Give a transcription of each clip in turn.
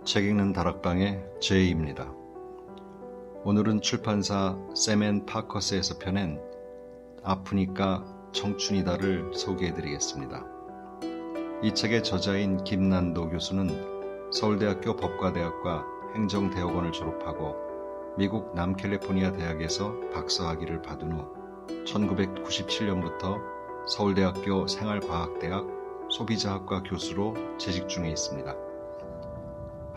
책 읽는 다락방의 제이입니다. 오늘은 출판사 샘 & 파커스에서 펴낸 아프니까 청춘이다를 소개해드리겠습니다. 이 책의 저자인 김난도 교수는 서울대학교 법과대학과 행정대학원을 졸업하고 미국 남캘리포니아 대학에서 박사학위를 받은 후 1997년부터 서울대학교 생활과학대학 소비자학과 교수로 재직 중에 있습니다.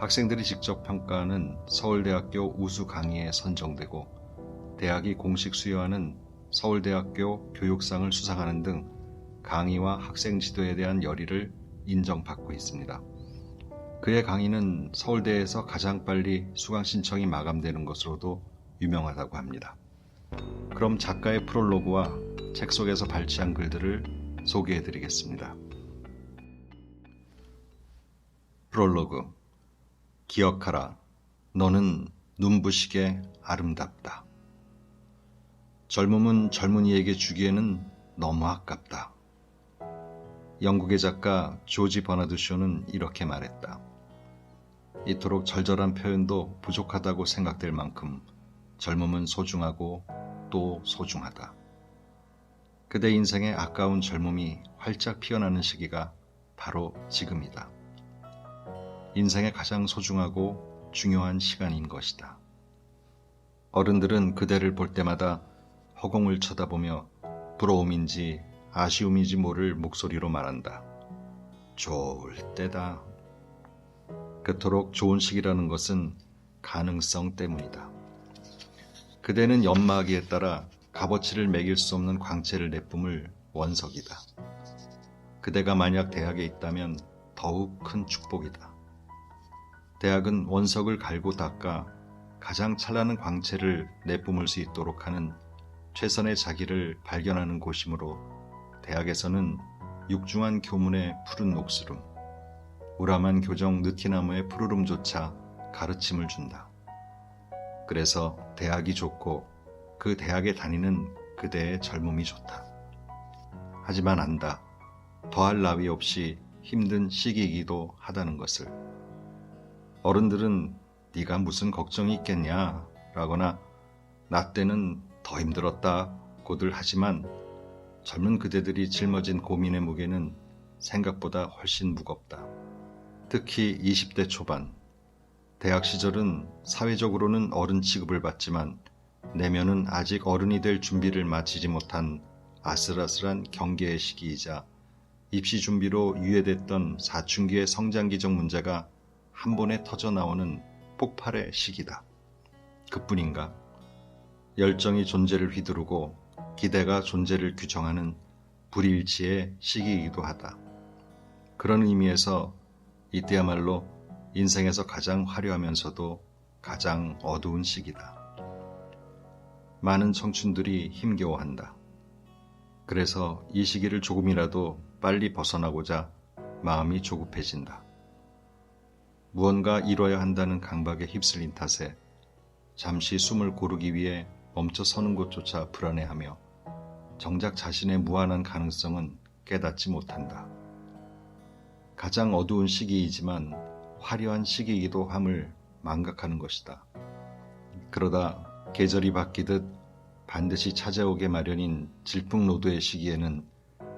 학생들이 직접 평가하는 서울대학교 우수 강의에 선정되고 대학이 공식 수여하는 서울대학교 교육상을 수상하는 등 강의와 학생 지도에 대한 열의를 인정받고 있습니다. 그의 강의는 서울대에서 가장 빨리 수강 신청이 마감되는 것으로도 유명하다고 합니다. 그럼 작가의 프롤로그와 책 속에서 발췌한 글들을 소개해드리겠습니다. 프롤로그. 기억하라. 너는 눈부시게 아름답다. 젊음은 젊은이에게 주기에는 너무 아깝다. 영국의 작가 조지 버나드 쇼는 이렇게 말했다. 이토록 절절한 표현도 부족하다고 생각될 만큼 젊음은 소중하고 또 소중하다. 그대 인생의 아까운 젊음이 활짝 피어나는 시기가 바로 지금이다. 인생의 가장 소중하고 중요한 시간인 것이다. 어른들은 그대를 볼 때마다 허공을 쳐다보며 부러움인지 아쉬움인지 모를 목소리로 말한다. 좋을 때다. 그토록 좋은 시기라는 것은 가능성 때문이다. 그대는 연마하기에 따라 값어치를 매길 수 없는 광채를 내뿜을 원석이다. 그대가 만약 대학에 있다면 더욱 큰 축복이다. 대학은 원석을 갈고 닦아 가장 찬란한 광채를 내뿜을 수 있도록 하는 최선의 자기를 발견하는 곳이므로 대학에서는 육중한 교문의 푸른 녹수름, 우람한 교정 느티나무의 푸르름조차 가르침을 준다. 그래서 대학이 좋고 그 대학에 다니는 그대의 젊음이 좋다. 하지만 안다. 더할 나위 없이 힘든 시기이기도 하다는 것을. 어른들은 네가 무슨 걱정이 있겠냐 라거나 나 때는 더 힘들었다 고들 하지만 젊은 그대들이 짊어진 고민의 무게는 생각보다 훨씬 무겁다. 특히 20대 초반. 대학 시절은 사회적으로는 어른 취급을 받지만 내면은 아직 어른이 될 준비를 마치지 못한 아슬아슬한 경계의 시기이자 입시 준비로 유예됐던 사춘기의 성장기적 문제가 한 번에 터져나오는 폭발의 시기다. 그뿐인가? 열정이 존재를 휘두르고 기대가 존재를 규정하는 불일치의 시기이기도 하다. 그런 의미에서 이때야말로 인생에서 가장 화려하면서도 가장 어두운 시기다. 많은 청춘들이 힘겨워한다. 그래서 이 시기를 조금이라도 빨리 벗어나고자 마음이 조급해진다. 무언가 이뤄야 한다는 강박에 휩쓸린 탓에 잠시 숨을 고르기 위해 멈춰 서는 것조차 불안해하며 정작 자신의 무한한 가능성은 깨닫지 못한다. 가장 어두운 시기이지만 화려한 시기이기도 함을 망각하는 것이다. 그러다 계절이 바뀌듯 반드시 찾아오게 마련인 질풍노도의 시기에는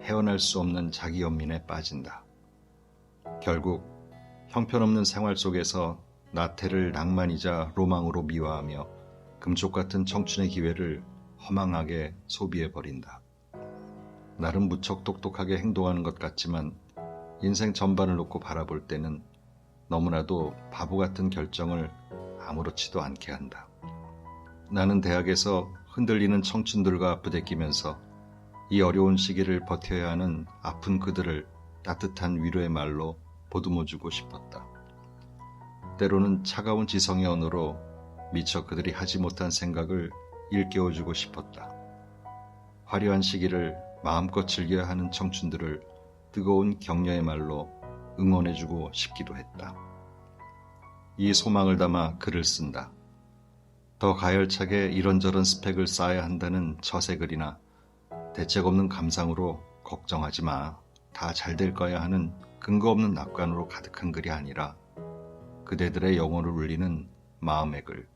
헤어날 수 없는 자기 연민에 빠진다. 결국 형편없는 생활 속에서 나태를 낭만이자 로망으로 미화하며 금쪽 같은 청춘의 기회를 허망하게 소비해버린다. 나름 무척 똑똑하게 행동하는 것 같지만 인생 전반을 놓고 바라볼 때는 너무나도 바보 같은 결정을 아무렇지도 않게 한다. 나는 대학에서 흔들리는 청춘들과 부대끼면서 이 어려운 시기를 버텨야 하는 아픈 그들을 따뜻한 위로의 말로 보듬어주고 싶었다. 때로는 차가운 지성의 언어로 미처 그들이 하지 못한 생각을 일깨워주고 싶었다. 화려한 시기를 마음껏 즐겨야 하는 청춘들을 뜨거운 격려의 말로 응원해주고 싶기도 했다. 이 소망을 담아 글을 쓴다. 더 가열차게 이런저런 스펙을 쌓아야 한다는 처세글이나 대책 없는 감상으로 걱정하지 마. 다 잘 될 거야 하는 근거 없는 낙관으로 가득한 글이 아니라 그대들의 영혼을 울리는 마음의 글,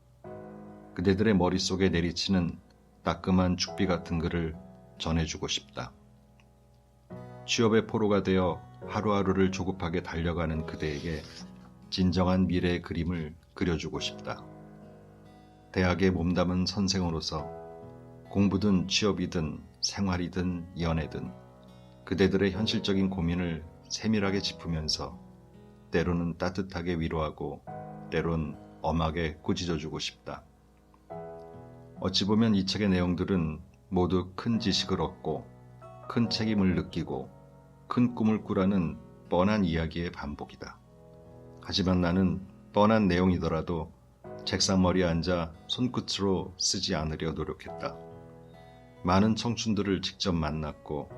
그대들의 머릿속에 내리치는 따끔한 죽비 같은 글을 전해주고 싶다. 취업의 포로가 되어 하루하루를 조급하게 달려가는 그대에게 진정한 미래의 그림을 그려주고 싶다. 대학에 몸담은 선생으로서 공부든 취업이든 생활이든 연애든 그대들의 현실적인 고민을 세밀하게 짚으면서 때로는 따뜻하게 위로하고 때론 엄하게 꾸짖어주고 싶다. 어찌 보면 이 책의 내용들은 모두 큰 지식을 얻고 큰 책임을 느끼고 큰 꿈을 꾸라는 뻔한 이야기의 반복이다. 하지만 나는 뻔한 내용이더라도 책상머리에 앉아 손끝으로 쓰지 않으려 노력했다. 많은 청춘들을 직접 만났고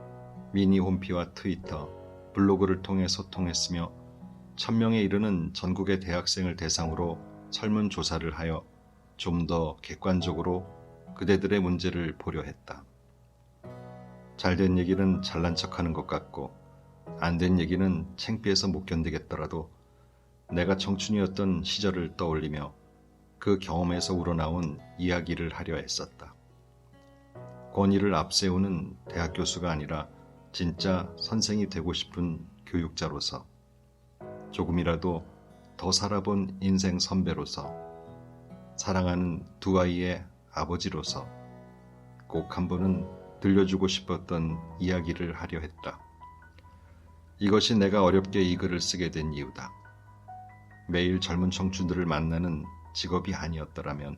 미니 홈피와 트위터, 블로그를 통해 소통했으며 1000명에 이르는 전국의 대학생을 대상으로 설문조사를 하여 좀 더 객관적으로 그대들의 문제를 보려 했다. 잘된 얘기는 잘난 척하는 것 같고 안 된 얘기는 창피해서 못 견디겠더라도 내가 청춘이었던 시절을 떠올리며 그 경험에서 우러나온 이야기를 하려 했었다. 권위를 앞세우는 대학 교수가 아니라 진짜 선생이 되고 싶은 교육자로서 조금이라도 더 살아본 인생 선배로서 사랑하는 두 아이의 아버지로서 꼭 한 번은 들려주고 싶었던 이야기를 하려 했다. 이것이 내가 어렵게 이 글을 쓰게 된 이유다. 매일 젊은 청춘들을 만나는 직업이 아니었더라면,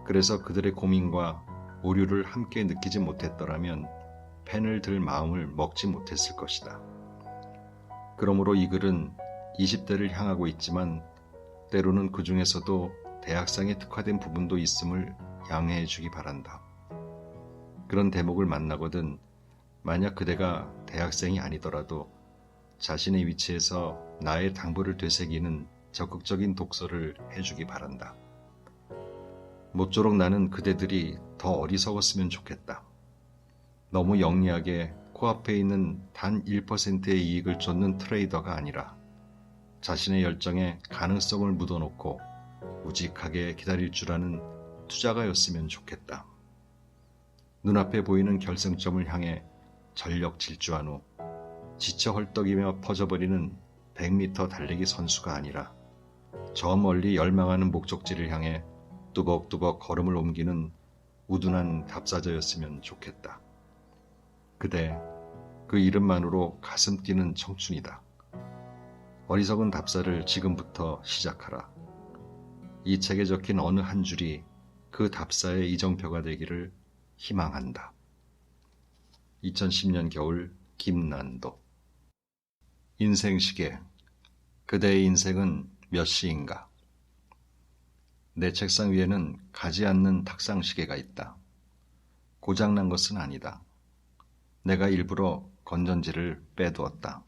그래서 그들의 고민과 오류를 함께 느끼지 못했더라면 펜을 들 마음을 먹지 못했을 것이다. 그러므로 이 글은 20대를 향하고 있지만 때로는 그 중에서도 대학생에 특화된 부분도 있음을 양해해 주기 바란다. 그런 대목을 만나거든 만약 그대가 대학생이 아니더라도 자신의 위치에서 나의 당부를 되새기는 적극적인 독서를 해주기 바란다. 모쪼록 나는 그대들이 더 어리석었으면 좋겠다. 너무 영리하게 코앞에 있는 단 1%의 이익을 쫓는 트레이더가 아니라 자신의 열정에 가능성을 묻어놓고 우직하게 기다릴 줄 아는 투자가였으면 좋겠다. 눈앞에 보이는 결승점을 향해 전력 질주한 후 지쳐 헐떡이며 퍼져버리는 100m 달리기 선수가 아니라 저 멀리 열망하는 목적지를 향해 뚜벅뚜벅 걸음을 옮기는 우둔한 답사자였으면 좋겠다. 그대, 그 이름만으로 가슴 뛰는 청춘이다. 어리석은 답사를 지금부터 시작하라. 이 책에 적힌 어느 한 줄이 그 답사의 이정표가 되기를 희망한다. 2010년 겨울 김난도. 인생시계. 그대의 인생은 몇 시인가? 내 책상 위에는 가지 않는 탁상시계가 있다. 고장난 것은 아니다. 내가 일부러 건전지를 빼두었다.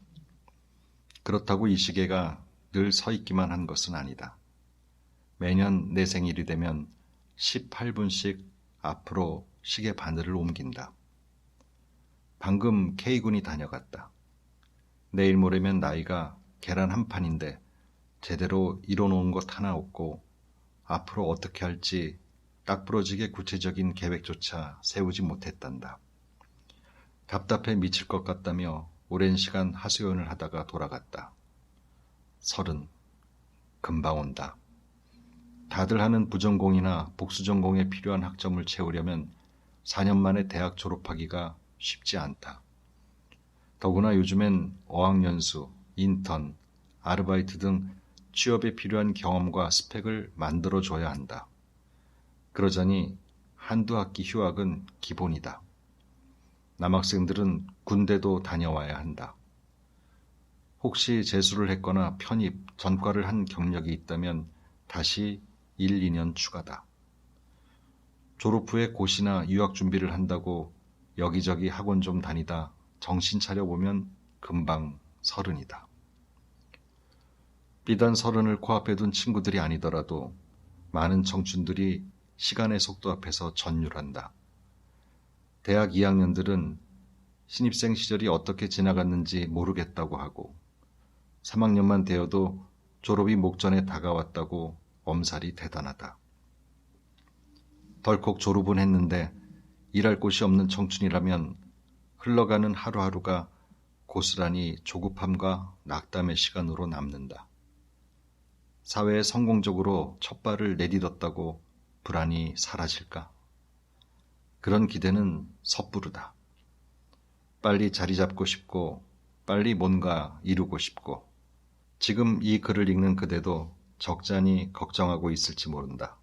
그렇다고 이 시계가 늘 서 있기만 한 것은 아니다. 매년 내 생일이 되면 18분씩 앞으로 시계 바늘을 옮긴다. 방금 K군이 다녀갔다. 내일 모레면 나이가 계란 한 판인데 제대로 이뤄놓은 것 하나 없고 앞으로 어떻게 할지 딱 부러지게 구체적인 계획조차 세우지 못했단다. 답답해 미칠 것 같다며 오랜 시간 하소연을 하다가 돌아갔다. 30. 금방 온다. 다들 하는 부전공이나 복수전공에 필요한 학점을 채우려면 4년 만에 대학 졸업하기가 쉽지 않다. 더구나 요즘엔 어학연수, 인턴, 아르바이트 등 취업에 필요한 경험과 스펙을 만들어줘야 한다. 그러자니 한두 학기 휴학은 기본이다. 남학생들은 군대도 다녀와야 한다. 혹시 재수를 했거나 편입, 전과를 한 경력이 있다면 다시 1, 2년 추가다. 졸업 후에 고시나 유학 준비를 한다고 여기저기 학원 좀 다니다 정신 차려보면 금방 30이다. 비단 30을 코앞에 둔 친구들이 아니더라도 많은 청춘들이 시간의 속도 앞에서 전율한다. 대학 2학년들은 신입생 시절이 어떻게 지나갔는지 모르겠다고 하고 3학년만 되어도 졸업이 목전에 다가왔다고 엄살이 대단하다. 덜컥 졸업은 했는데 일할 곳이 없는 청춘이라면 흘러가는 하루하루가 고스란히 조급함과 낙담의 시간으로 남는다. 사회에 성공적으로 첫 발을 내딛었다고 불안이 사라질까? 그런 기대는 섣부르다. 빨리 자리 잡고 싶고 빨리 뭔가 이루고 싶고 지금 이 글을 읽는 그대도 적잖이 걱정하고 있을지 모른다.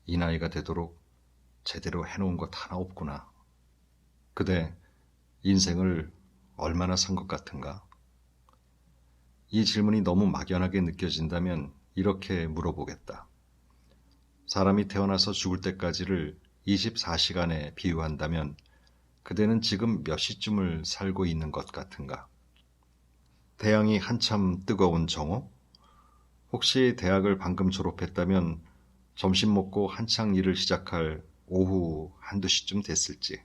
이 나이가 되도록 제대로 해놓은 것 하나 없구나. 그대 인생을 얼마나 산 것 같은가? 이 질문이 너무 막연하게 느껴진다면 이렇게 물어보겠다. 사람이 태어나서 죽을 때까지를 24시간에 비유한다면 그대는 지금 몇 시쯤을 살고 있는 것 같은가? 태양이 한참 뜨거운 정오? 혹시 대학을 방금 졸업했다면 점심 먹고 한창 일을 시작할 오후 한두 시쯤 됐을지.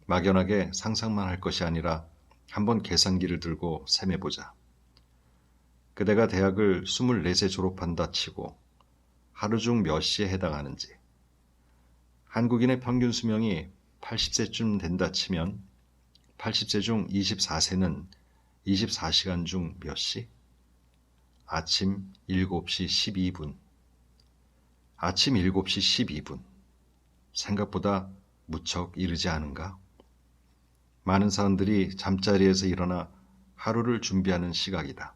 막연하게 상상만 할 것이 아니라 한번 계산기를 들고 셈해보자. 그대가 대학을 24세 졸업한다 치고 하루 중 몇 시에 해당하는지. 한국인의 평균 수명이 80세쯤 된다 치면 80세 중 24세는 24시간 중 몇 시? 아침 7시 12분. 아침 7시 12분. 생각보다 무척 이르지 않은가? 많은 사람들이 잠자리에서 일어나 하루를 준비하는 시각이다.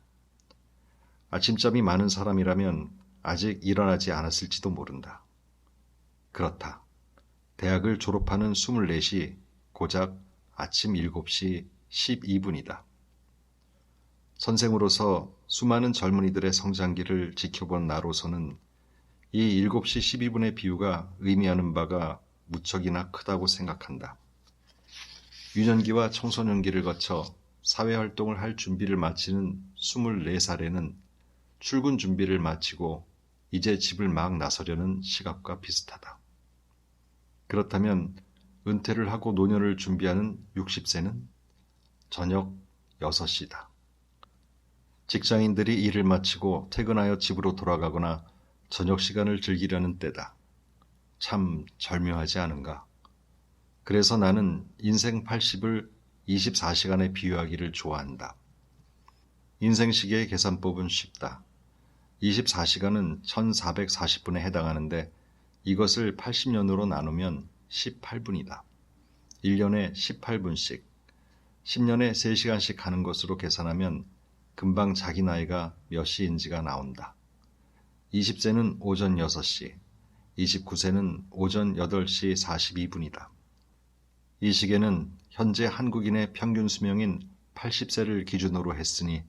아침잠이 많은 사람이라면 아직 일어나지 않았을지도 모른다. 그렇다. 대학을 졸업하는 24시 고작 아침 7시 12분이다. 선생으로서 수많은 젊은이들의 성장기를 지켜본 나로서는 이 7시 12분의 비유가 의미하는 바가 무척이나 크다고 생각한다. 유년기와 청소년기를 거쳐 사회활동을 할 준비를 마치는 24살에는 출근 준비를 마치고 이제 집을 막 나서려는 시각과 비슷하다. 그렇다면 은퇴를 하고 노년을 준비하는 60세는 저녁 6시다. 직장인들이 일을 마치고 퇴근하여 집으로 돌아가거나 저녁 시간을 즐기려는 때다. 참 절묘하지 않은가? 그래서 나는 인생 80을 24시간에 비유하기를 좋아한다. 인생시계의 계산법은 쉽다. 24시간은 1440분에 해당하는데 이것을 80년으로 나누면 18분이다. 1년에 18분씩, 10년에 3시간씩 하는 것으로 계산하면 금방 자기 나이가 몇 시인지가 나온다. 20세는 오전 6시, 29세는 오전 8시 42분이다. 이 시계는 현재 한국인의 평균 수명인 80세를 기준으로 했으니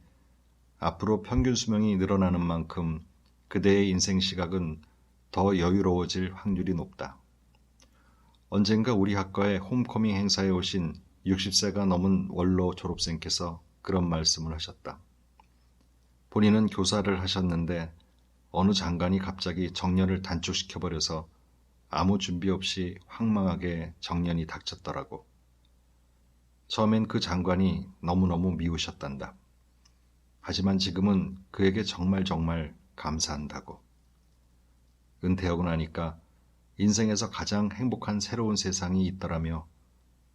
앞으로 평균 수명이 늘어나는 만큼 그대의 인생 시각은 더 여유로워질 확률이 높다. 언젠가 우리 학과의 홈커밍 행사에 오신 60세가 넘은 원로 졸업생께서 그런 말씀을 하셨다. 본인은 교사를 하셨는데 어느 장관이 갑자기 정년을 단축시켜버려서 아무 준비 없이 황망하게 정년이 닥쳤더라고. 처음엔 그 장관이 너무너무 미우셨단다. 하지만 지금은 그에게 정말 감사한다고. 은퇴하고 나니까 인생에서 가장 행복한 새로운 세상이 있더라며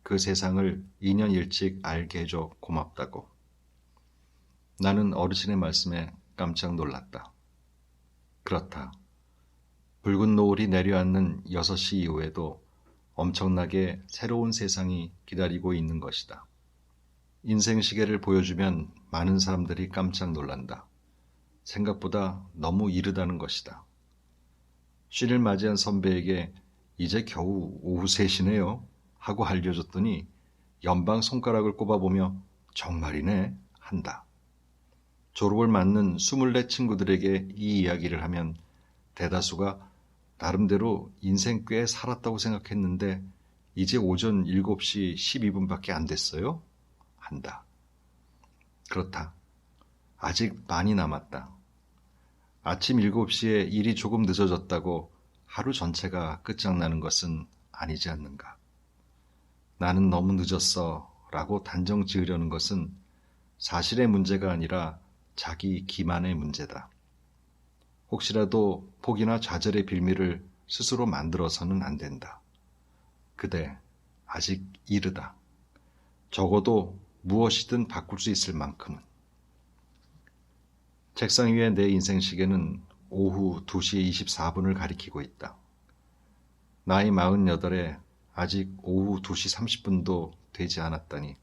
그 세상을 2년 일찍 알게 해줘 고맙다고. 나는 어르신의 말씀에 깜짝 놀랐다. 그렇다. 붉은 노을이 내려앉는 6시 이후에도 엄청나게 새로운 세상이 기다리고 있는 것이다. 인생 시계를 보여주면 많은 사람들이 깜짝 놀란다. 생각보다 너무 이르다는 것이다. 쉰을 맞이한 선배에게 이제 겨우 오후 3시네요 하고 알려줬더니 연방 손가락을 꼽아보며 정말이네 한다. 졸업을 맞는 24 친구들에게 이 이야기를 하면 대다수가 나름대로 인생 꽤 살았다고 생각했는데 이제 오전 7시 12분밖에 안 됐어요? 한다. 그렇다. 아직 많이 남았다. 아침 7시에 일이 조금 늦어졌다고 하루 전체가 끝장나는 것은 아니지 않는가. 나는 너무 늦었어 라고 단정 지으려는 것은 사실의 문제가 아니라 자기 기만의 문제다. 혹시라도 포기나 좌절의 빌미를 스스로 만들어서는 안 된다. 그대 아직 이르다. 적어도 무엇이든 바꿀 수 있을 만큼은. 책상 위에 내 인생 시계는 오후 2시 24분을 가리키고 있다. 나이 48에 아직 오후 2시 30분도 되지 않았다니.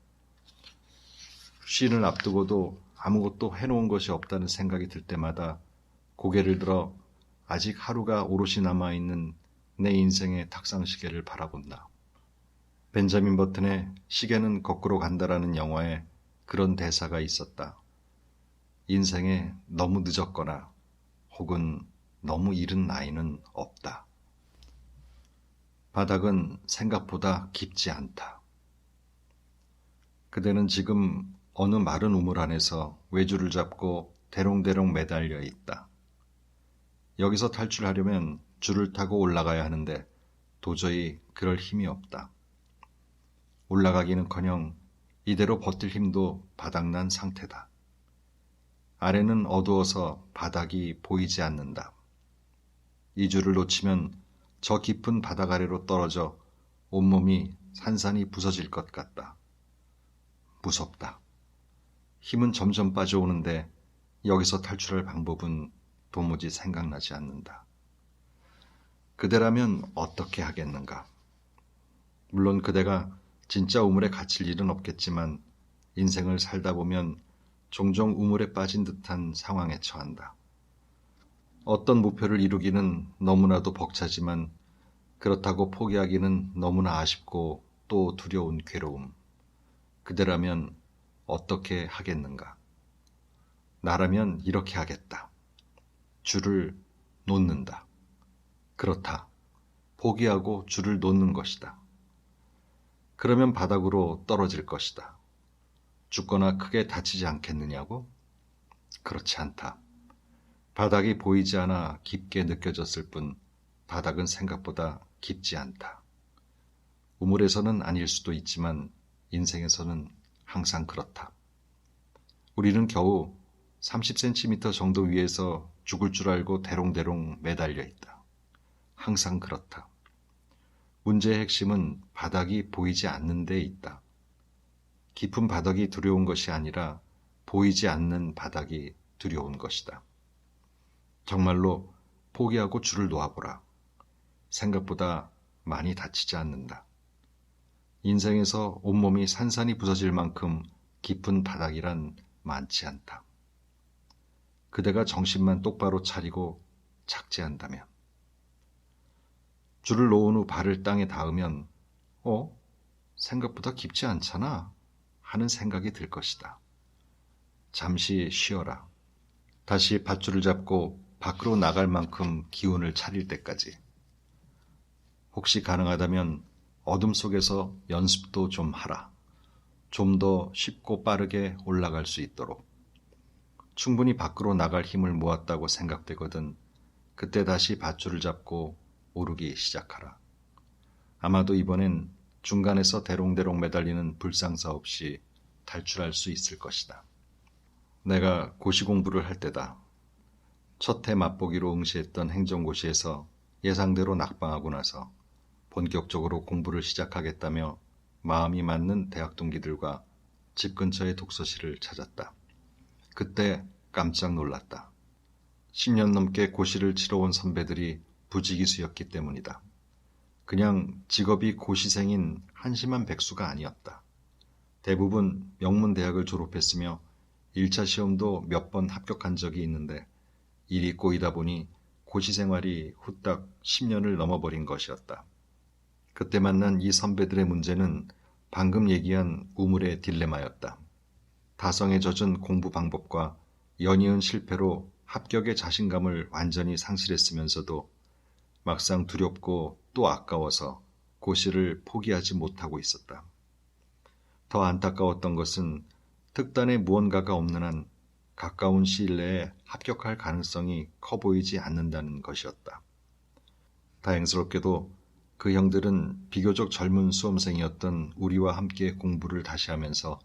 쉰을 앞두고도 아무것도 해놓은 것이 없다는 생각이 들 때마다 고개를 들어 아직 하루가 오롯이 남아있는 내 인생의 탁상시계를 바라본다. 벤자민 버튼의 시계는 거꾸로 간다라는 영화에 그런 대사가 있었다. 인생에 너무 늦었거나 혹은 너무 이른 나이는 없다. 바닥은 생각보다 깊지 않다. 그대는 지금 어느 마른 우물 안에서 외줄을 잡고 대롱대롱 매달려 있다. 여기서 탈출하려면 줄을 타고 올라가야 하는데 도저히 그럴 힘이 없다. 올라가기는커녕 이대로 버틸 힘도 바닥난 상태다. 아래는 어두워서 바닥이 보이지 않는다. 이 줄을 놓치면 저 깊은 바닥 아래로 떨어져 온몸이 산산이 부서질 것 같다. 무섭다. 힘은 점점 빠져오는데 여기서 탈출할 방법은 도무지 생각나지 않는다. 그대라면 어떻게 하겠는가? 물론 그대가 진짜 우물에 갇힐 일은 없겠지만 인생을 살다 보면 종종 우물에 빠진 듯한 상황에 처한다. 어떤 목표를 이루기는 너무나도 벅차지만 그렇다고 포기하기는 너무나 아쉽고 또 두려운 괴로움. 그대라면 어떻게 하겠는가? 나라면 이렇게 하겠다. 줄을 놓는다. 그렇다. 포기하고 줄을 놓는 것이다. 그러면 바닥으로 떨어질 것이다. 죽거나 크게 다치지 않겠느냐고? 그렇지 않다. 바닥이 보이지 않아 깊게 느껴졌을 뿐 바닥은 생각보다 깊지 않다. 우물에서는 아닐 수도 있지만 인생에서는 항상 그렇다. 우리는 겨우 30cm 정도 위에서 죽을 줄 알고 대롱대롱 매달려 있다. 항상 그렇다. 문제의 핵심은 바닥이 보이지 않는 데 있다. 깊은 바닥이 두려운 것이 아니라 보이지 않는 바닥이 두려운 것이다. 정말로 포기하고 줄을 놓아보라. 생각보다 많이 다치지 않는다. 인생에서 온몸이 산산이 부서질 만큼 깊은 바닥이란 많지 않다. 그대가 정신만 똑바로 차리고 착지한다면. 줄을 놓은 후 발을 땅에 닿으면 생각보다 깊지 않잖아 하는 생각이 들 것이다. 잠시 쉬어라. 다시 밧줄을 잡고 밖으로 나갈 만큼 기운을 차릴 때까지. 혹시 가능하다면 어둠 속에서 연습도 좀 하라. 좀 더 쉽고 빠르게 올라갈 수 있도록. 충분히 밖으로 나갈 힘을 모았다고 생각되거든 그때 다시 밧줄을 잡고 오르기 시작하라. 아마도 이번엔 중간에서 대롱대롱 매달리는 불상사 없이 탈출할 수 있을 것이다. 내가 고시 공부를 할 때다. 첫 해 맛보기로 응시했던 행정고시에서 예상대로 낙방하고 나서 본격적으로 공부를 시작하겠다며 마음이 맞는 대학 동기들과 집 근처의 독서실을 찾았다. 그때 깜짝 놀랐다. 10년 넘게 고시를 치러 온 선배들이 부지기수였기 때문이다. 그냥 직업이 고시생인 한심한 백수가 아니었다. 대부분 명문대학을 졸업했으며 1차 시험도 몇 번 합격한 적이 있는데 일이 꼬이다 보니 고시 생활이 후딱 10년을 넘어버린 것이었다. 그때 만난 이 선배들의 문제는 방금 얘기한 우물의 딜레마였다. 다성에 젖은 공부 방법과 연이은 실패로 합격의 자신감을 완전히 상실했으면서도 막상 두렵고 또 아까워서 고시를 포기하지 못하고 있었다. 더 안타까웠던 것은 특단의 무언가가 없는 한 가까운 시일 내에 합격할 가능성이 커 보이지 않는다는 것이었다. 다행스럽게도 그 형들은 비교적 젊은 수험생이었던 우리와 함께 공부를 다시 하면서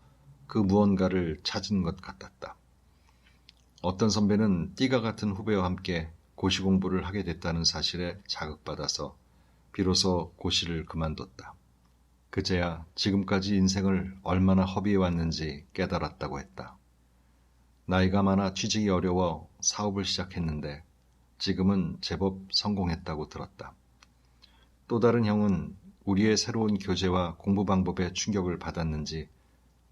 그 무언가를 찾은 것 같았다. 어떤 선배는 띠가 같은 후배와 함께 고시 공부를 하게 됐다는 사실에 자극받아서 비로소 고시를 그만뒀다. 그제야 지금까지 인생을 얼마나 허비해왔는지 깨달았다고 했다. 나이가 많아 취직이 어려워 사업을 시작했는데 지금은 제법 성공했다고 들었다. 또 다른 형은 우리의 새로운 교재와 공부 방법에 충격을 받았는지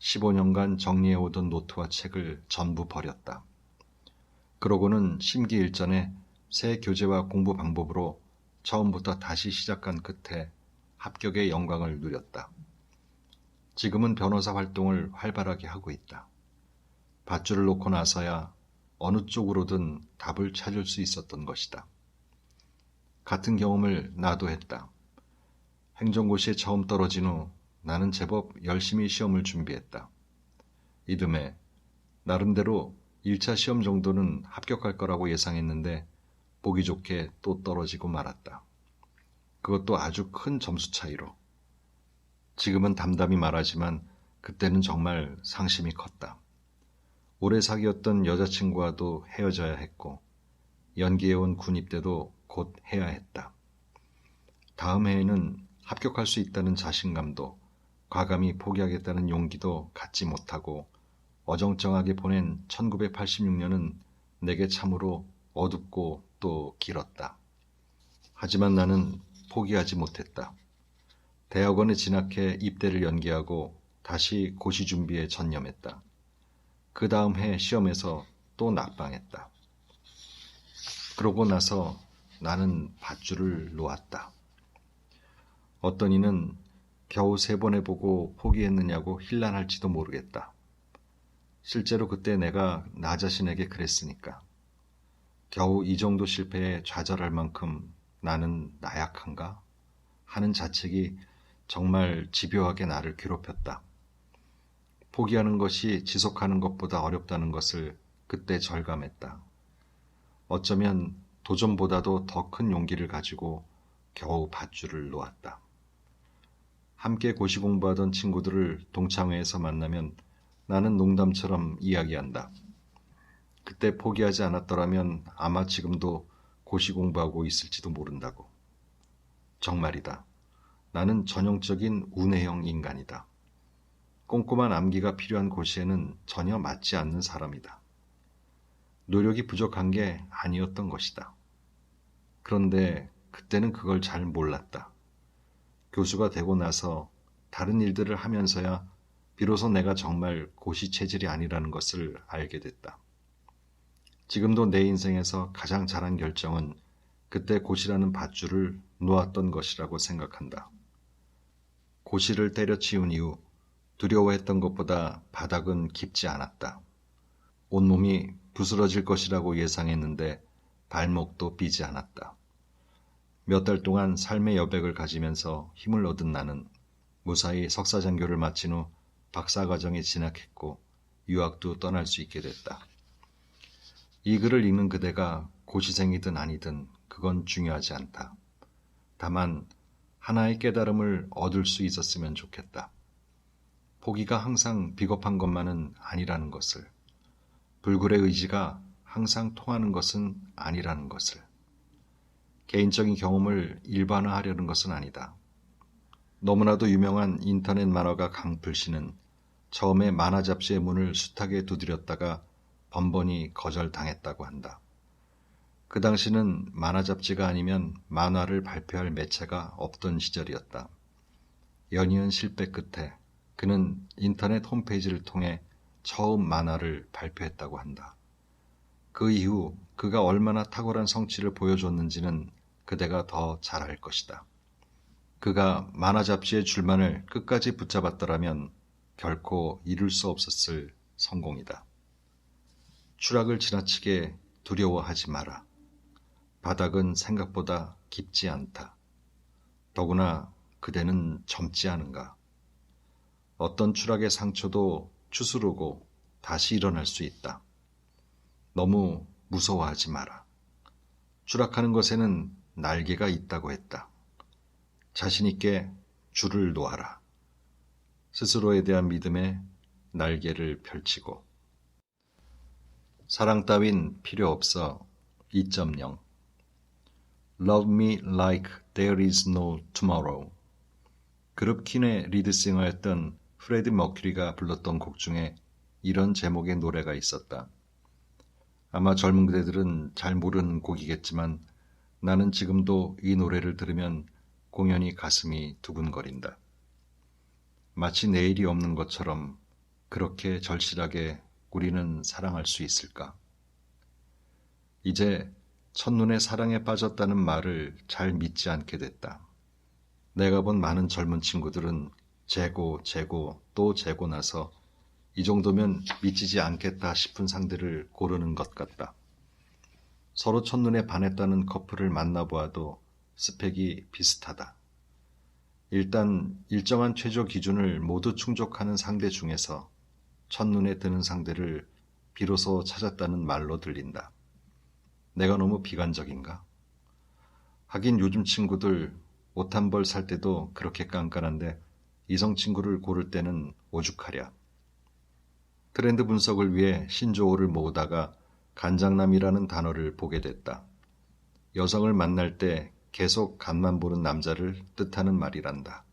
15년간 정리해오던 노트와 책을 전부 버렸다. 그러고는 심기일전에 새 교재와 공부 방법으로 처음부터 다시 시작한 끝에 합격의 영광을 누렸다. 지금은 변호사 활동을 활발하게 하고 있다. 밧줄을 놓고 나서야 어느 쪽으로든 답을 찾을 수 있었던 것이다. 같은 경험을 나도 했다. 행정고시에 처음 떨어진 후 나는 제법 열심히 시험을 준비했다. 이듬해 나름대로 1차 시험 정도는 합격할 거라고 예상했는데 보기 좋게 또 떨어지고 말았다. 그것도 아주 큰 점수 차이로. 지금은 담담히 말하지만 그때는 정말 상심이 컸다. 오래 사귀었던 여자친구와도 헤어져야 했고 연기해온 군입대도 곧 해야 했다. 다음 해에는 합격할 수 있다는 자신감도 과감히 포기하겠다는 용기도 갖지 못하고 어정쩡하게 보낸 1986년은 내게 참으로 어둡고 또 길었다. 하지만 나는 포기하지 못했다. 대학원에 진학해 입대를 연기하고 다시 고시 준비에 전념했다. 그 다음 해 시험에서 또 낙방했다. 그러고 나서 나는 밧줄을 놓았다. 어떤 이는 겨우 3번 해보고 포기했느냐고 힐난할지도 모르겠다. 실제로 그때 내가 나 자신에게 그랬으니까. 겨우 이 정도 실패에 좌절할 만큼 나는 나약한가? 하는 자책이 정말 집요하게 나를 괴롭혔다. 포기하는 것이 지속하는 것보다 어렵다는 것을 그때 절감했다. 어쩌면 도전보다도 더 큰 용기를 가지고 겨우 밧줄을 놓았다. 함께 고시 공부하던 친구들을 동창회에서 만나면 나는 농담처럼 이야기한다. 그때 포기하지 않았더라면 아마 지금도 고시 공부하고 있을지도 모른다고. 정말이다. 나는 전형적인 운해형 인간이다. 꼼꼼한 암기가 필요한 고시에는 전혀 맞지 않는 사람이다. 노력이 부족한 게 아니었던 것이다. 그런데 그때는 그걸 잘 몰랐다. 교수가 되고 나서 다른 일들을 하면서야 비로소 내가 정말 고시 체질이 아니라는 것을 알게 됐다. 지금도 내 인생에서 가장 잘한 결정은 그때 고시라는 밧줄을 놓았던 것이라고 생각한다. 고시를 때려치운 이후 두려워했던 것보다 바닥은 깊지 않았다. 온몸이 부스러질 것이라고 예상했는데 발목도 삐지 않았다. 몇 달 동안 삶의 여백을 가지면서 힘을 얻은 나는 무사히 석사장교를 마친 후 박사과정에 진학했고 유학도 떠날 수 있게 됐다. 이 글을 읽는 그대가 고시생이든 아니든 그건 중요하지 않다. 다만 하나의 깨달음을 얻을 수 있었으면 좋겠다. 포기가 항상 비겁한 것만은 아니라는 것을, 불굴의 의지가 항상 통하는 것은 아니라는 것을, 개인적인 경험을 일반화하려는 것은 아니다. 너무나도 유명한 인터넷 만화가 강풀씨는 처음에 만화 잡지의 문을 숱하게 두드렸다가 번번이 거절당했다고 한다. 그 당시는 만화 잡지가 아니면 만화를 발표할 매체가 없던 시절이었다. 연이은 실패 끝에 그는 인터넷 홈페이지를 통해 처음 만화를 발표했다고 한다. 그 이후 그가 얼마나 탁월한 성취를 보여줬는지는 그대가 더 잘 알 것이다. 그가 만화 잡지의 줄만을 끝까지 붙잡았더라면 결코 이룰 수 없었을 성공이다. 추락을 지나치게 두려워하지 마라. 바닥은 생각보다 깊지 않다. 더구나 그대는 젊지 않은가. 어떤 추락의 상처도 추스르고 다시 일어날 수 있다. 너무 무서워하지 마라. 추락하는 것에는 날개가 있다고 했다. 자신 있게 줄을 놓아라. 스스로에 대한 믿음에 날개를 펼치고. 사랑 따윈 필요 없어. 2.0 Love me like there is no tomorrow. 그룹 퀸의 리드싱어였던 프레디 머큐리가 불렀던 곡 중에 이런 제목의 노래가 있었다. 아마 젊은 그대들은 잘 모르는 곡이겠지만 나는 지금도 이 노래를 들으면 공연히 가슴이 두근거린다. 마치 내일이 없는 것처럼 그렇게 절실하게 우리는 사랑할 수 있을까? 이제 첫눈에 사랑에 빠졌다는 말을 잘 믿지 않게 됐다. 내가 본 많은 젊은 친구들은 재고 또 재고 나서 이 정도면 미치지 않겠다 싶은 상대를 고르는 것 같다. 서로 첫눈에 반했다는 커플을 만나보아도 스펙이 비슷하다. 일단 일정한 최저 기준을 모두 충족하는 상대 중에서 첫눈에 드는 상대를 비로소 찾았다는 말로 들린다. 내가 너무 비관적인가? 하긴 요즘 친구들 옷 한 벌 살 때도 그렇게 깐깐한데 이성 친구를 고를 때는 오죽하랴. 트렌드 분석을 위해 신조어를 모으다가 간장남이라는 단어를 보게 됐다. 여성을 만날 때 계속 간만 보는 남자를 뜻하는 말이란다.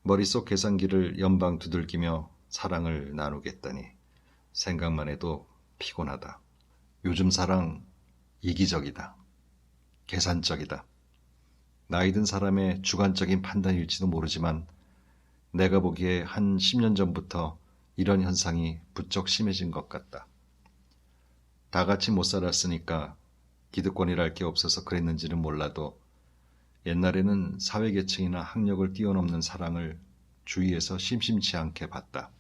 머릿속 계산기를 연방 두들기며 사랑을 나누겠다니 생각만 해도 피곤하다. 요즘 사랑 이기적이다. 계산적이다. 나이 든 사람의 주관적인 판단일지도 모르지만 내가 보기에 한 10년 전부터 이런 현상이 부쩍 심해진 것 같다. 다 같이 못 살았으니까 기득권이랄 게 없어서 그랬는지는 몰라도 옛날에는 사회계층이나 학력을 뛰어넘는 사랑을 주위에서 심심치 않게 봤다.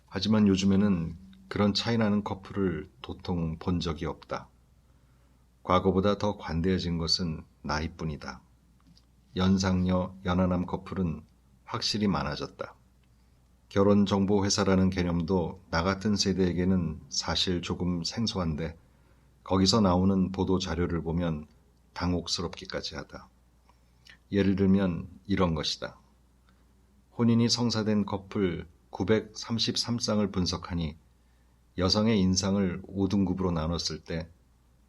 하지만 요즘에는 그런 차이나는 커플을 도통 본 적이 없다. 과거보다 더 관대해진 것은 나이뿐이다. 연상녀, 연하남 커플은 확실히 많아졌다. 결혼정보회사라는 개념도 나 같은 세대에게는 사실 조금 생소한데 거기서 나오는 보도 자료를 보면 당혹스럽기까지 하다. 예를 들면 이런 것이다. 혼인이 성사된 커플 933쌍을 분석하니 여성의 인상을 5등급으로 나눴을 때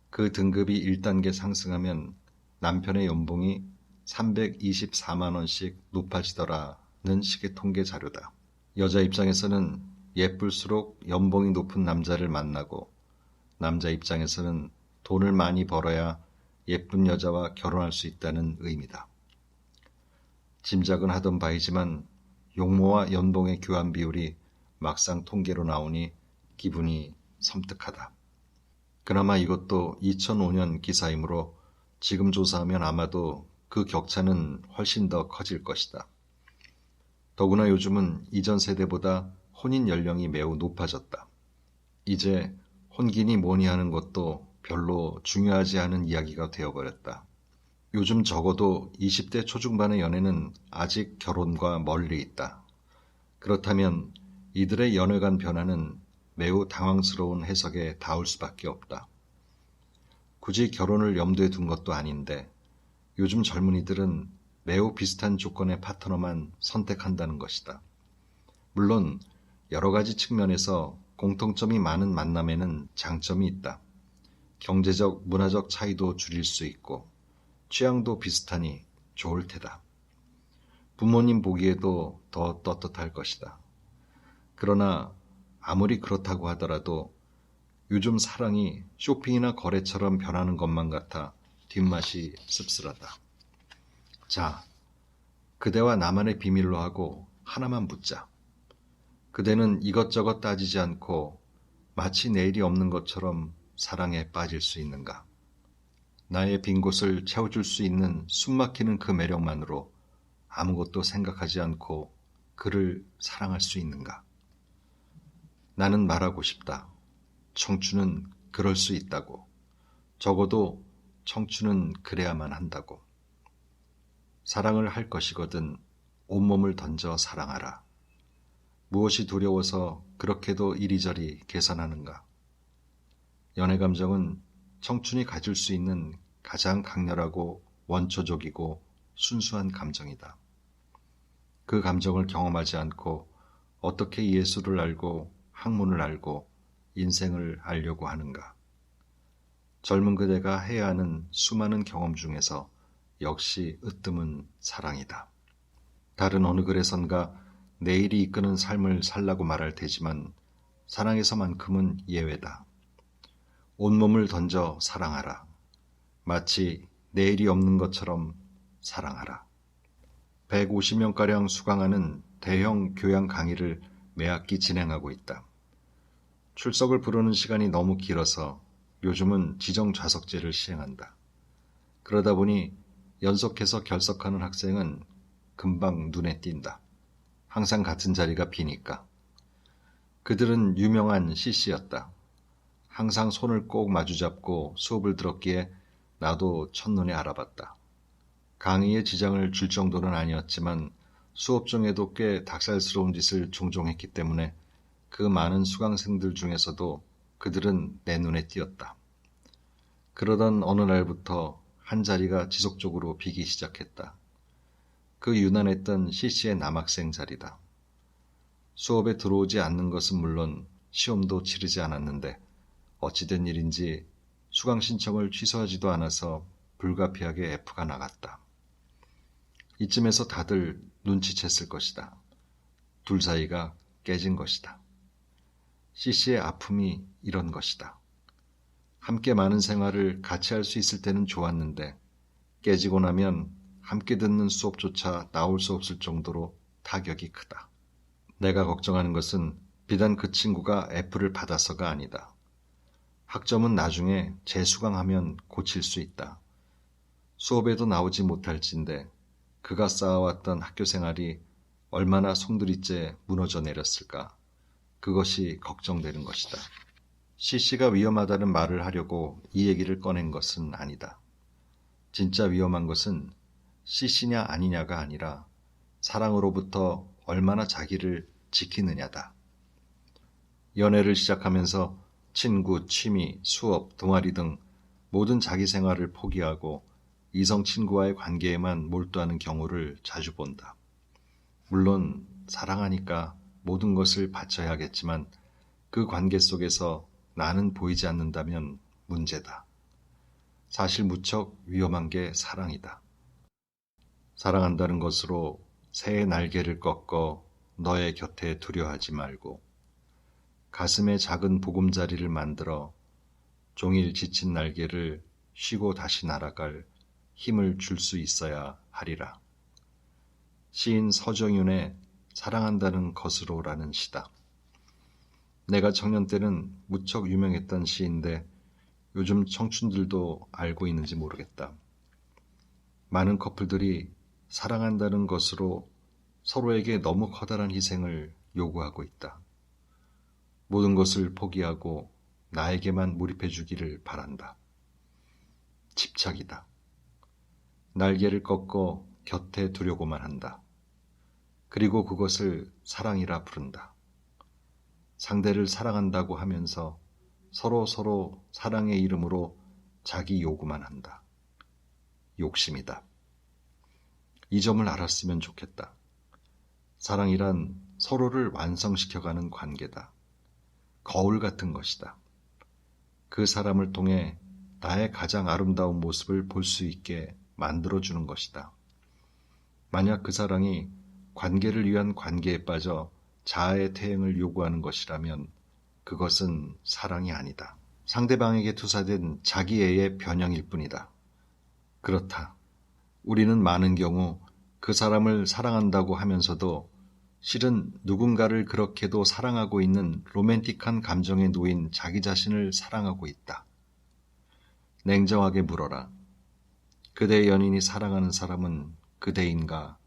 그 등급이 1단계 상승하면 남편의 연봉이 324만 원씩 높아지더라는 식의 통계 자료다. 여자 입장에서는 예쁠수록 연봉이 높은 남자를 만나고 남자 입장에서는 돈을 많이 벌어야 예쁜 여자와 결혼할 수 있다는 의미다. 짐작은 하던 바이지만 용모와 연봉의 교환 비율이 막상 통계로 나오니 기분이 섬뜩하다. 그나마 이것도 2005년 기사이므로 지금 조사하면 아마도 그 격차는 훨씬 더 커질 것이다. 더구나 요즘은 이전 세대보다 혼인 연령이 매우 높아졌다. 이제 혼기니 뭐니 하는 것도 별로 중요하지 않은 이야기가 되어버렸다. 요즘 적어도 20대 초중반의 연애는 아직 결혼과 멀리 있다. 그렇다면 이들의 연애관 변화는 매우 당황스러운 해석에 닿을 수밖에 없다. 굳이 결혼을 염두에 둔 것도 아닌데 요즘 젊은이들은 매우 비슷한 조건의 파트너만 선택한다는 것이다. 물론 여러 가지 측면에서 공통점이 많은 만남에는 장점이 있다. 경제적, 문화적 차이도 줄일 수 있고 취향도 비슷하니 좋을 테다. 부모님 보기에도 더 떳떳할 것이다. 그러나 아무리 그렇다고 하더라도 요즘 사랑이 쇼핑이나 거래처럼 변하는 것만 같아 뒷맛이 씁쓸하다. 자, 그대와 나만의 비밀로 하고 하나만 묻자. 그대는 이것저것 따지지 않고 마치 내일이 없는 것처럼 사랑에 빠질 수 있는가? 나의 빈 곳을 채워줄 수 있는 숨막히는 그 매력만으로 아무것도 생각하지 않고 그를 사랑할 수 있는가? 나는 말하고 싶다. 청춘은 그럴 수 있다고. 적어도 청춘은 그래야만 한다고. 사랑을 할 것이거든 온몸을 던져 사랑하라. 무엇이 두려워서 그렇게도 이리저리 계산하는가? 연애 감정은 청춘이 가질 수 있는 가장 강렬하고 원초적이고 순수한 감정이다. 그 감정을 경험하지 않고 어떻게 예술을 알고 학문을 알고 인생을 알려고 하는가? 젊은 그대가 해야 하는 수많은 경험 중에서 역시 으뜸은 사랑이다. 다른 어느 글에선가 내일이 이끄는 삶을 살라고 말할 테지만 사랑에서만큼은 예외다. 온몸을 던져 사랑하라. 마치 내일이 없는 것처럼 사랑하라. 150명가량 수강하는 대형 교양 강의를 매학기 진행하고 있다. 출석을 부르는 시간이 너무 길어서 요즘은 지정 좌석제를 시행한다. 그러다 보니 연속해서 결석하는 학생은 금방 눈에 띈다. 항상 같은 자리가 비니까. 그들은 유명한 CC였다. 항상 손을 꼭 마주잡고 수업을 들었기에 나도 첫눈에 알아봤다. 강의에 지장을 줄 정도는 아니었지만 수업 중에도 꽤 닭살스러운 짓을 종종 했기 때문에 그 많은 수강생들 중에서도 그들은 내 눈에 띄었다. 그러던 어느 날부터 한 자리가 지속적으로 비기 시작했다. 그 유난했던 CC의 남학생 자리다. 수업에 들어오지 않는 것은 물론 시험도 치르지 않았는데 어찌된 일인지 수강 신청을 취소하지도 않아서 불가피하게 F가 나갔다. 이쯤에서 다들 눈치챘을 것이다. 둘 사이가 깨진 것이다. CC의 아픔이 이런 것이다. 함께 많은 생활을 같이 할 수 있을 때는 좋았는데 깨지고 나면 함께 듣는 수업조차 나올 수 없을 정도로 타격이 크다. 내가 걱정하는 것은 비단 그 친구가 F를 받아서가 아니다. 학점은 나중에 재수강하면 고칠 수 있다. 수업에도 나오지 못할진데 그가 쌓아왔던 학교 생활이 얼마나 송두리째 무너져 내렸을까. 그것이 걱정되는 것이다. CC가 위험하다는 말을 하려고 이 얘기를 꺼낸 것은 아니다. 진짜 위험한 것은 CC냐 아니냐가 아니라 사랑으로부터 얼마나 자기를 지키느냐다. 연애를 시작하면서 친구, 취미, 수업, 동아리 등 모든 자기 생활을 포기하고 이성 친구와의 관계에만 몰두하는 경우를 자주 본다. 물론 사랑하니까 모든 것을 바쳐야겠지만 그 관계 속에서 나는 보이지 않는다면 문제다. 사실 무척 위험한 게 사랑이다. 사랑한다는 것으로 새의 날개를 꺾어 너의 곁에 두려 하지 말고 가슴에 작은 보금자리를 만들어 종일 지친 날개를 쉬고 다시 날아갈 힘을 줄 수 있어야 하리라. 시인 서정윤의 사랑한다는 것으로라는 시다. 내가 청년 때는 무척 유명했던 시인데 요즘 청춘들도 알고 있는지 모르겠다. 많은 커플들이 사랑한다는 것으로 서로에게 너무 커다란 희생을 요구하고 있다. 모든 것을 포기하고 나에게만 몰입해 주기를 바란다. 집착이다. 날개를 꺾어 곁에 두려고만 한다. 그리고 그것을 사랑이라 부른다. 상대를 사랑한다고 하면서 서로 사랑의 이름으로 자기 요구만 한다. 욕심이다. 이 점을 알았으면 좋겠다. 사랑이란 서로를 완성시켜가는 관계다. 거울 같은 것이다. 그 사람을 통해 나의 가장 아름다운 모습을 볼 수 있게 만들어주는 것이다. 만약 그 사랑이 관계를 위한 관계에 빠져 자아의 퇴행을 요구하는 것이라면 그것은 사랑이 아니다. 상대방에게 투사된 자기애의 변형일 뿐이다. 그렇다. 우리는 많은 경우 그 사람을 사랑한다고 하면서도 실은 누군가를 그렇게도 사랑하고 있는 로맨틱한 감정에 놓인 자기 자신을 사랑하고 있다. 냉정하게 물어라. 그대의 연인이 사랑하는 사람은 그대인가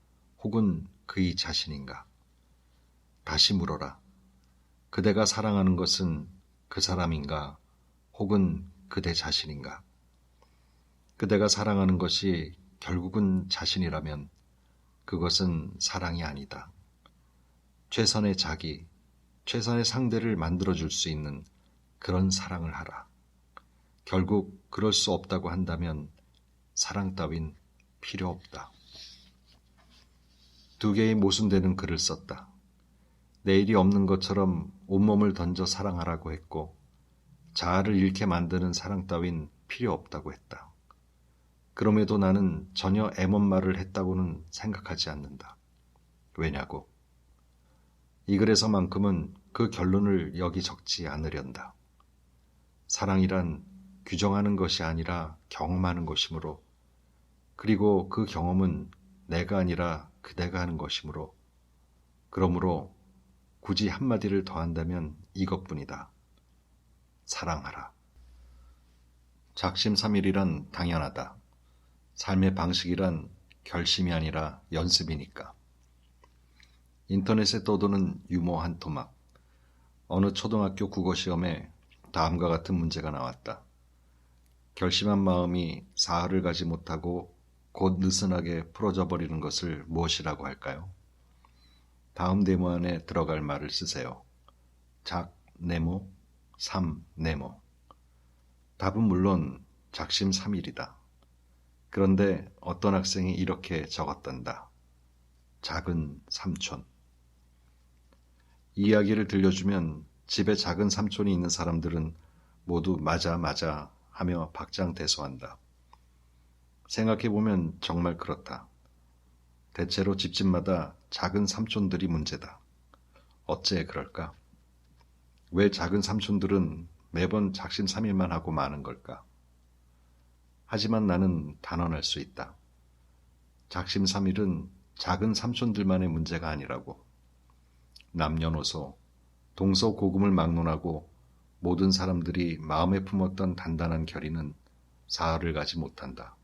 혹은 그의 자신인가? 다시 물어라. 그대가 사랑하는 것은 그 사람인가 혹은 그대 자신인가? 그대가 사랑하는 것이 결국은 자신이라면 그것은 사랑이 아니다. 최선의 자기, 최선의 상대를 만들어줄 수 있는 그런 사랑을 하라. 결국 그럴 수 없다고 한다면 사랑 따윈 필요 없다. 2개의 모순되는 글을 썼다. 내일이 없는 것처럼 온몸을 던져 사랑하라고 했고 자아를 잃게 만드는 사랑 따윈 필요 없다고 했다. 그럼에도 나는 전혀 애먼 말을 했다고는 생각하지 않는다. 왜냐고? 이 글에서만큼은 그 결론을 여기 적지 않으련다. 사랑이란 규정하는 것이 아니라 경험하는 것이므로, 그리고 그 경험은 내가 아니라 그대가 하는 것이므로, 그러므로 굳이 한마디를 더한다면 이것뿐이다. 사랑하라. 작심삼일이란 당연하다. 삶의 방식이란 결심이 아니라 연습이니까. 인터넷에 떠도는 유머 한 토막. 어느 초등학교 국어시험에 다음과 같은 문제가 나왔다. 결심한 마음이 사흘을 가지 못하고 곧 느슨하게 풀어져 버리는 것을 무엇이라고 할까요? 다음 네모 안에 들어갈 말을 쓰세요. 작, 네모, 삼, 네모. 답은 물론 작심삼일이다. 그런데 어떤 학생이 이렇게 적었단다. 작은 삼촌. 이 이야기를 들려주면 집에 작은 삼촌이 있는 사람들은 모두 맞아 하며 박장대소한다. 생각해보면 정말 그렇다. 대체로 집집마다 작은 삼촌들이 문제다. 어째 그럴까? 왜 작은 삼촌들은 매번 작심삼일만 하고 마는 걸까? 하지만 나는 단언할 수 있다. 작심삼일은 작은 삼촌들만의 문제가 아니라고. 남녀노소, 동서고금을 막론하고 모든 사람들이 마음에 품었던 단단한 결의는 사흘을 가지 못한다.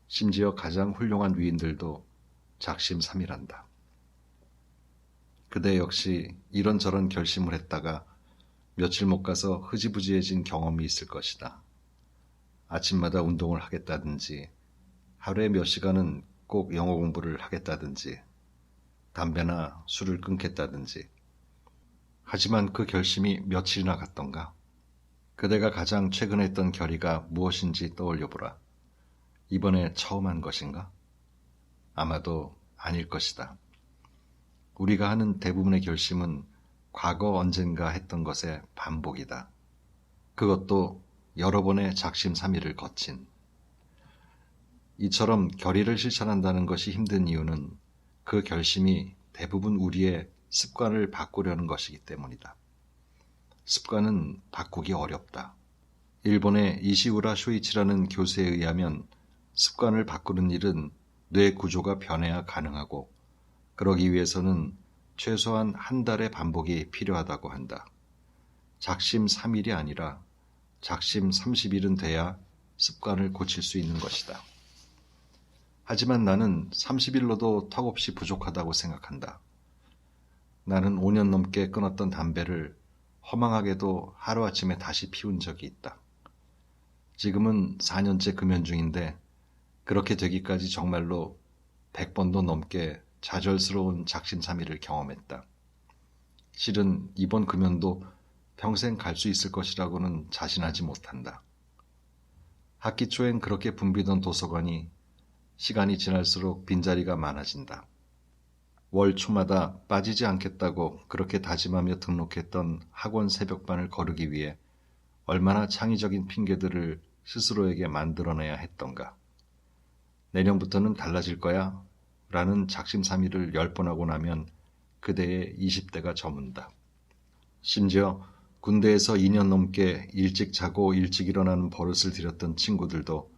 심지어 가장 훌륭한 위인들도 작심삼일한다. 그대 역시 이런저런 결심을 했다가 며칠 못 가서 흐지부지해진 경험이 있을 것이다. 아침마다 운동을 하겠다든지, 하루에 몇 시간은 꼭 영어 공부를 하겠다든지, 담배나 술을 끊겠다든지. 하지만 그 결심이 며칠이나 갔던가? 그대가 가장 최근에 했던 결의가 무엇인지 떠올려보라. 이번에 처음 한 것인가? 아마도 아닐 것이다. 우리가 하는 대부분의 결심은 과거 언젠가 했던 것의 반복이다. 그것도 여러 번의 작심삼일을 거친. 이처럼 결의를 실천한다는 것이 힘든 이유는 그 결심이 대부분 우리의 습관을 바꾸려는 것이기 때문이다. 습관은 바꾸기 어렵다. 일본의 이시우라 쇼이치라는 교수에 의하면 습관을 바꾸는 일은 뇌 구조가 변해야 가능하고, 그러기 위해서는 최소한 한 달의 반복이 필요하다고 한다. 작심 3일이 아니라 작심 30일은 돼야 습관을 고칠 수 있는 것이다. 하지만 나는 30일로도 턱없이 부족하다고 생각한다. 나는 5년 넘게 끊었던 담배를 허망하게도 하루아침에 다시 피운 적이 있다. 지금은 4년째 금연 중인데 그렇게 되기까지 정말로 100번도 넘게 좌절스러운 작심삼일을 경험했다. 실은 이번 금연도 평생 갈 수 있을 것이라고는 자신하지 못한다. 학기 초엔 그렇게 붐비던 도서관이 시간이 지날수록 빈자리가 많아진다. 월 초마다 빠지지 않겠다고 그렇게 다짐하며 등록했던 학원 새벽반을 거르기 위해 얼마나 창의적인 핑계들을 스스로에게 만들어내야 했던가. 내년부터는 달라질 거야 라는 작심삼일을 10번 하고 나면 그대의 20대가 저문다. 심지어 군대에서 2년 넘게 일찍 자고 일찍 일어나는 버릇을 들였던 친구들도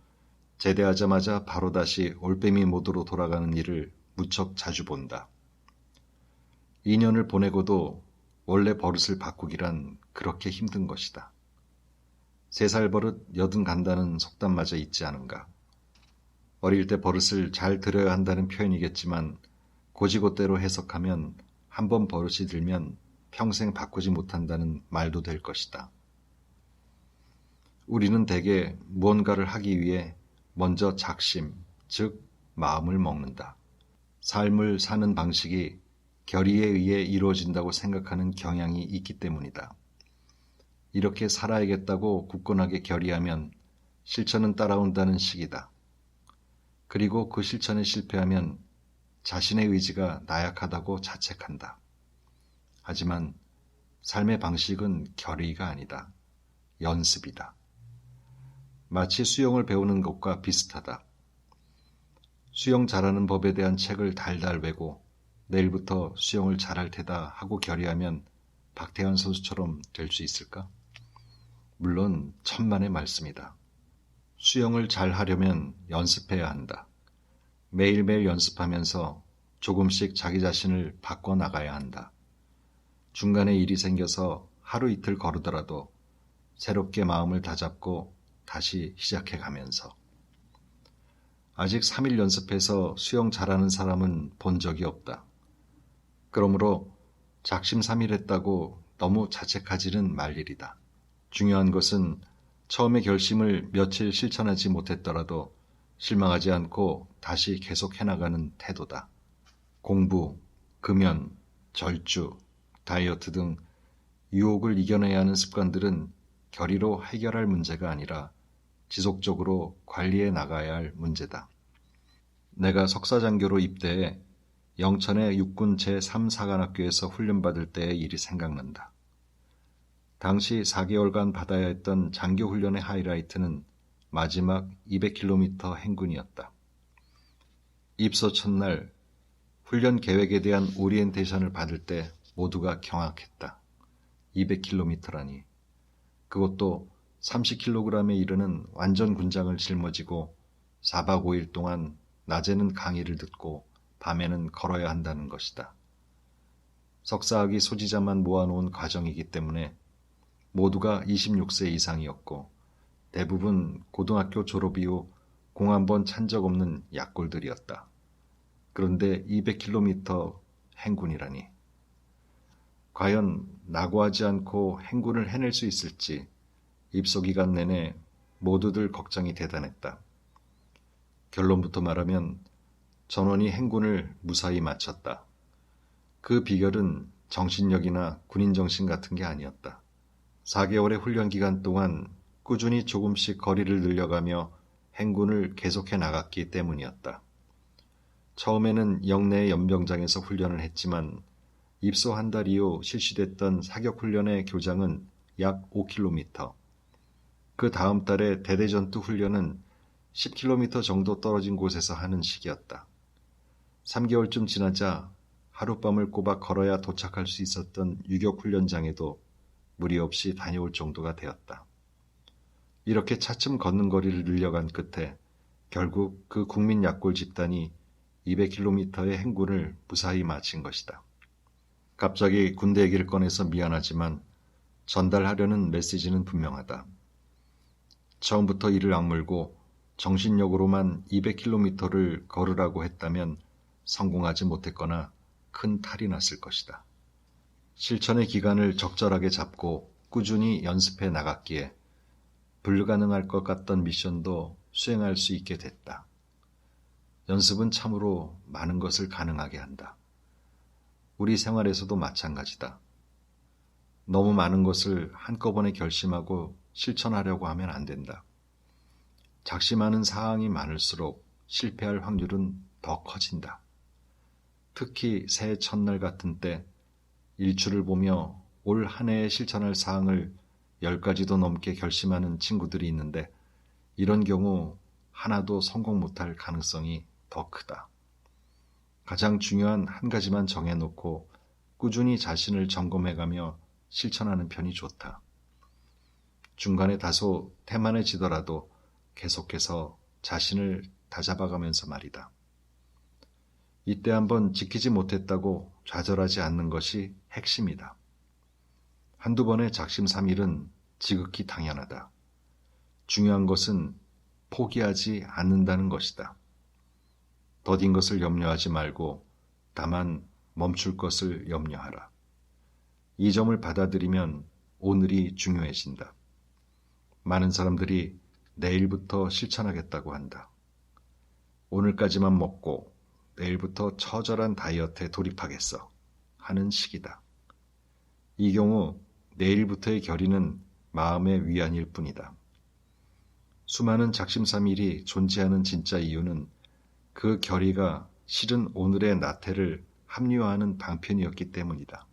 제대하자마자 바로 다시 올빼미 모드로 돌아가는 일을 무척 자주 본다. 2년을 보내고도 원래 버릇을 바꾸기란 그렇게 힘든 것이다. 3살 버릇 80 간다는 속담마저 있지 않은가. 어릴 때 버릇을 잘 들여야 한다는 표현이겠지만 고지고대로 해석하면 한 번 버릇이 들면 평생 바꾸지 못한다는 말도 될 것이다. 우리는 대개 무언가를 하기 위해 먼저 작심, 즉 마음을 먹는다. 삶을 사는 방식이 결의에 의해 이루어진다고 생각하는 경향이 있기 때문이다. 이렇게 살아야겠다고 굳건하게 결의하면 실천은 따라온다는 식이다. 그리고 그 실천에 실패하면 자신의 의지가 나약하다고 자책한다. 하지만 삶의 방식은 결의가 아니다. 연습이다. 마치 수영을 배우는 것과 비슷하다. 수영 잘하는 법에 대한 책을 달달 외고 내일부터 수영을 잘할 테다 하고 결의하면 박태환 선수처럼 될 수 있을까? 물론 천만의 말씀이다. 수영을 잘 하려면 연습해야 한다. 매일매일 연습하면서 조금씩 자기 자신을 바꿔나가야 한다. 중간에 일이 생겨서 하루 이틀 거르더라도 새롭게 마음을 다잡고 다시 시작해 가면서. 아직 3일 연습해서 수영 잘하는 사람은 본 적이 없다. 그러므로 작심삼일했다고 너무 자책하지는 말 일이다. 중요한 것은 처음에 결심을 며칠 실천하지 못했더라도 실망하지 않고 다시 계속 해나가는 태도다. 공부, 금연, 절주, 다이어트 등 유혹을 이겨내야 하는 습관들은 결의로 해결할 문제가 아니라 지속적으로 관리해 나가야 할 문제다. 내가 석사장교로 입대해 영천의 육군 제3사관학교에서 훈련받을 때의 일이 생각난다. 당시 4개월간 받아야 했던 장교 훈련의 하이라이트는 마지막 200km 행군이었다. 입소 첫날 훈련 계획에 대한 오리엔테이션을 받을 때 모두가 경악했다. 200km라니. 그것도 30kg에 이르는 완전 군장을 짊어지고 4박 5일 동안 낮에는 강의를 듣고 밤에는 걸어야 한다는 것이다. 석사학위 소지자만 모아놓은 과정이기 때문에 모두가 26세 이상이었고 대부분 고등학교 졸업 이후 공 한 번 찬 적 없는 약골들이었다. 그런데 200km 행군이라니. 과연 낙오하지 않고 행군을 해낼 수 있을지 입소기간 내내 모두들 걱정이 대단했다. 결론부터 말하면 전원이 행군을 무사히 마쳤다. 그 비결은 정신력이나 군인정신 같은 게 아니었다. 4개월의 훈련 기간 동안 꾸준히 조금씩 거리를 늘려가며 행군을 계속해 나갔기 때문이었다. 처음에는 영내의 연병장에서 훈련을 했지만 입소 한 달 이후 실시됐던 사격훈련의 교장은 약 5km, 그 다음 달에 대대전투 훈련은 10km 정도 떨어진 곳에서 하는 식이었다. 3개월쯤 지나자 하룻밤을 꼬박 걸어야 도착할 수 있었던 유격훈련장에도 무리 없이 다녀올 정도가 되었다. 이렇게 차츰 걷는 거리를 늘려간 끝에 결국 그 국민 약골 집단이 200km의 행군을 무사히 마친 것이다. 갑자기 군대 얘기를 꺼내서 미안하지만 전달하려는 메시지는 분명하다. 처음부터 이를 악물고 정신력으로만 200km를 걸으라고 했다면 성공하지 못했거나 큰 탈이 났을 것이다. 실천의 기간을 적절하게 잡고 꾸준히 연습해 나갔기에 불가능할 것 같던 미션도 수행할 수 있게 됐다. 연습은 참으로 많은 것을 가능하게 한다. 우리 생활에서도 마찬가지다. 너무 많은 것을 한꺼번에 결심하고 실천하려고 하면 안 된다. 작심하는 사항이 많을수록 실패할 확률은 더 커진다. 특히 새해 첫날 같은 때 일출을 보며 올 한 해에 실천할 사항을 10가지도 넘게 결심하는 친구들이 있는데 이런 경우 하나도 성공 못할 가능성이 더 크다. 가장 중요한 한 가지만 정해놓고 꾸준히 자신을 점검해가며 실천하는 편이 좋다. 중간에 다소 태만해지더라도 계속해서 자신을 다잡아가면서 말이다. 이때 한번 지키지 못했다고 좌절하지 않는 것이 핵심이다. 한두 번의 작심삼일은 지극히 당연하다. 중요한 것은 포기하지 않는다는 것이다. 더딘 것을 염려하지 말고 다만 멈출 것을 염려하라. 이 점을 받아들이면 오늘이 중요해진다. 많은 사람들이 내일부터 실천하겠다고 한다. 오늘까지만 먹고 내일부터 처절한 다이어트에 돌입하겠어 하는 식이다. 이 경우 내일부터의 결의는 마음의 위안일 뿐이다. 수많은 작심삼일이 존재하는 진짜 이유는 그 결의가 실은 오늘의 나태를 합리화하는 방편이었기 때문이다.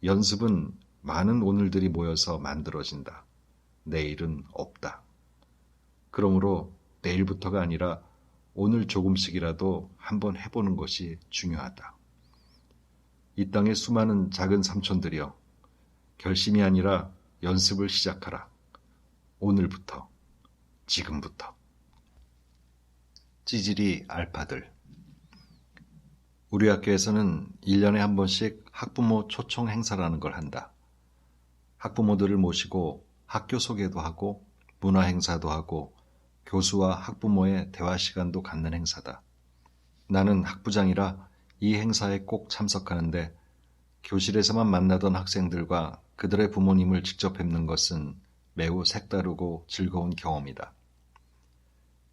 연습은 많은 오늘들이 모여서 만들어진다. 내일은 없다. 그러므로 내일부터가 아니라 오늘 조금씩이라도 한번 해보는 것이 중요하다. 이 땅의 수많은 작은 삼촌들이여, 결심이 아니라 연습을 시작하라. 오늘부터, 지금부터. 찌질이 알파들. 우리 학교에서는 1년에 한 번씩 학부모 초청 행사라는 걸 한다. 학부모들을 모시고 학교 소개도 하고 문화 행사도 하고 교수와 학부모의 대화 시간도 갖는 행사다. 나는 학부장이라 이 행사에 꼭 참석하는데 교실에서만 만나던 학생들과 그들의 부모님을 직접 뵙는 것은 매우 색다르고 즐거운 경험이다.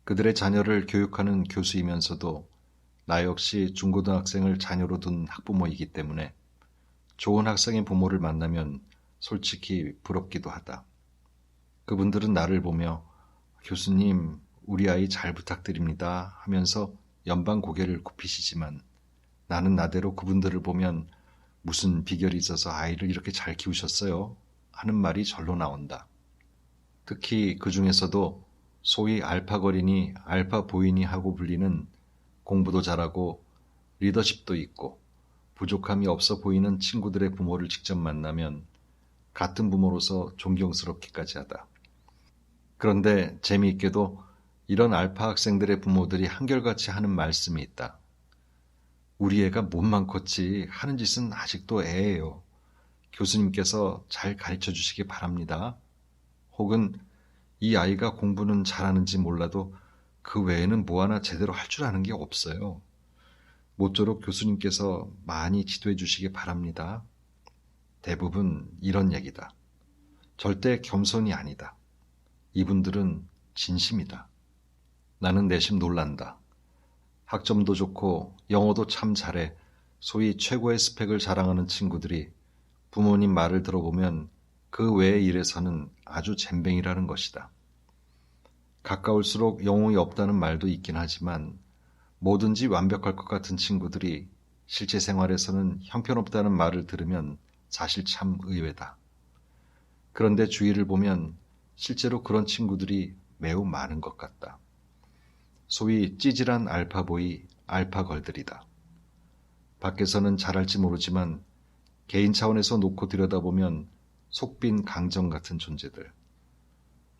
그들의 자녀를 교육하는 교수이면서도 나 역시 중고등학생을 자녀로 둔 학부모이기 때문에 좋은 학생의 부모를 만나면 솔직히 부럽기도 하다. 그분들은 나를 보며 교수님, 우리 아이 잘 부탁드립니다 하면서 연방 고개를 굽히시지만 나는 나대로 그분들을 보면 무슨 비결이 있어서 아이를 이렇게 잘 키우셨어요? 하는 말이 절로 나온다. 특히 그 중에서도 소위 알파걸이니 알파보이니 하고 불리는 공부도 잘하고 리더십도 있고 부족함이 없어 보이는 친구들의 부모를 직접 만나면 같은 부모로서 존경스럽기까지 하다. 그런데 재미있게도 이런 알파 학생들의 부모들이 한결같이 하는 말씀이 있다. 우리 애가 몸만 컸지 하는 짓은 아직도 애예요. 교수님께서 잘 가르쳐 주시기 바랍니다. 혹은 이 아이가 공부는 잘하는지 몰라도 그 외에는 뭐 하나 제대로 할 줄 아는 게 없어요. 모쪼록 교수님께서 많이 지도해 주시기 바랍니다. 대부분 이런 얘기다. 절대 겸손이 아니다. 이분들은 진심이다. 나는 내심 놀란다. 학점도 좋고 영어도 참 잘해 소위 최고의 스펙을 자랑하는 친구들이 부모님 말을 들어보면 그 외의 일에서는 아주 젬병이라는 것이다. 가까울수록 영웅이 없다는 말도 있긴 하지만 뭐든지 완벽할 것 같은 친구들이 실제 생활에서는 형편없다는 말을 들으면 사실 참 의외다. 그런데 주위를 보면 실제로 그런 친구들이 매우 많은 것 같다. 소위 찌질한 알파보이, 알파걸들이다. 밖에서는 잘할지 모르지만 개인 차원에서 놓고 들여다보면 속빈 강정 같은 존재들.